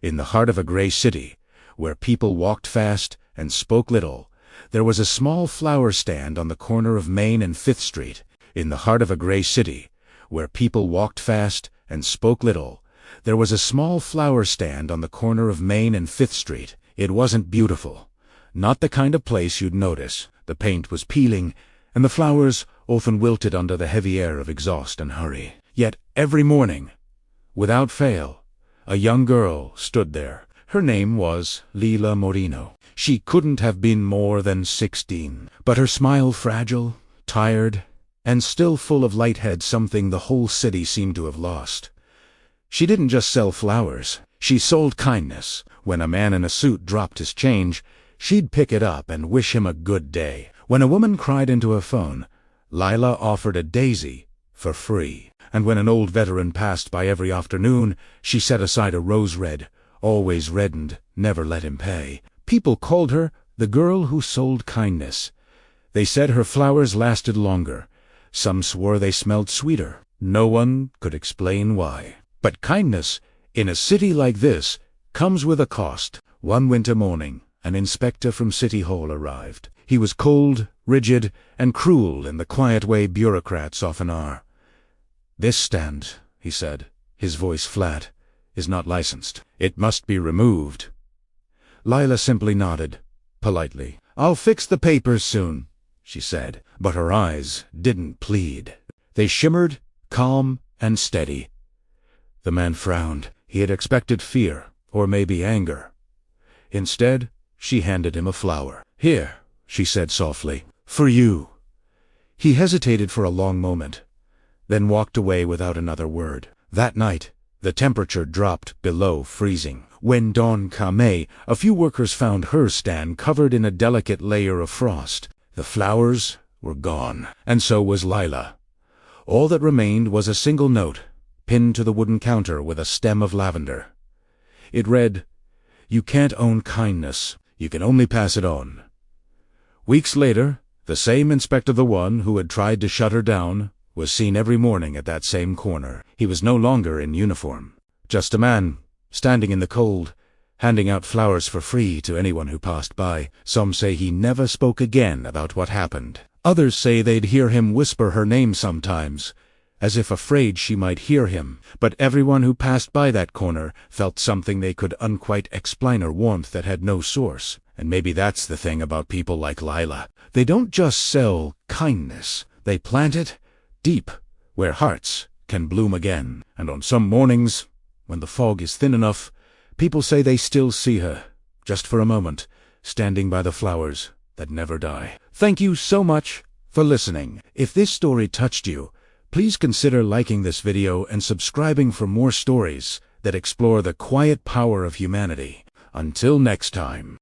In the heart of a gray city, where people walked fast and spoke little, there was a small flower stand on the corner of Main and Fifth Street. In the heart of a gray city, where people walked fast and spoke little, there was a small flower stand on the corner of Main and Fifth Street. It wasn't beautiful. Not the kind of place you'd notice. The paint was peeling, and the flowers often wilted under the heavy air of exhaust and hurry. Yet every morning, without fail, a young girl stood there. Her name was Lila Moreno. She couldn't have been more than 16, but her smile fragile, tired, and still full of light had something the whole city seemed to have lost. She didn't just sell flowers, she sold kindness. When a man in a suit dropped his change, she'd pick it up and wish him a good day. When a woman cried into her phone, Lila offered a daisy for free. And when an old veteran passed by every afternoon, she set aside a rose red, always reddened, never let him pay. People called her the girl who sold kindness. They said her flowers lasted longer. Some swore they smelled sweeter. No one could explain why. But kindness, in a city like this, comes with a cost. One winter morning, an inspector from City Hall arrived. He was cold, rigid, and cruel in the quiet way bureaucrats often are. "This stand," he said, his voice flat, "is not licensed. It must be removed." Lila simply nodded, politely. "I'll fix the papers soon," she said, but her eyes didn't plead. They shimmered, calm and steady. The man frowned. He had expected fear, or maybe anger. Instead, she handed him a flower. "Here," she said softly, "for you." He hesitated for a long moment, then walked away without another word. That night, the temperature dropped below freezing. When dawn came, a few workers found her stand covered in a delicate layer of frost. The flowers were gone, and so was Lila. All that remained was a single note, pinned to the wooden counter with a stem of lavender. It read, "You can't own kindness, you can only pass it on." Weeks later, the same inspector, the one who had tried to shut her down, was seen every morning at that same corner. He was no longer in uniform, just a man, standing in the cold, handing out flowers for free to anyone who passed by. Some say he never spoke again about what happened. Others say they'd hear him whisper her name sometimes, as if afraid she might hear him. But everyone who passed by that corner felt something they could unquite explain, a warmth that had no source. And maybe that's the thing about people like Lila. They don't just sell kindness, they plant it deep, where hearts can bloom again. And on some mornings, when the fog is thin enough, people say they still see her, just for a moment, standing by the flowers that never die. Thank you so much for listening. If this story touched you, please consider liking this video and subscribing for more stories that explore the quiet power of humanity. Until next time.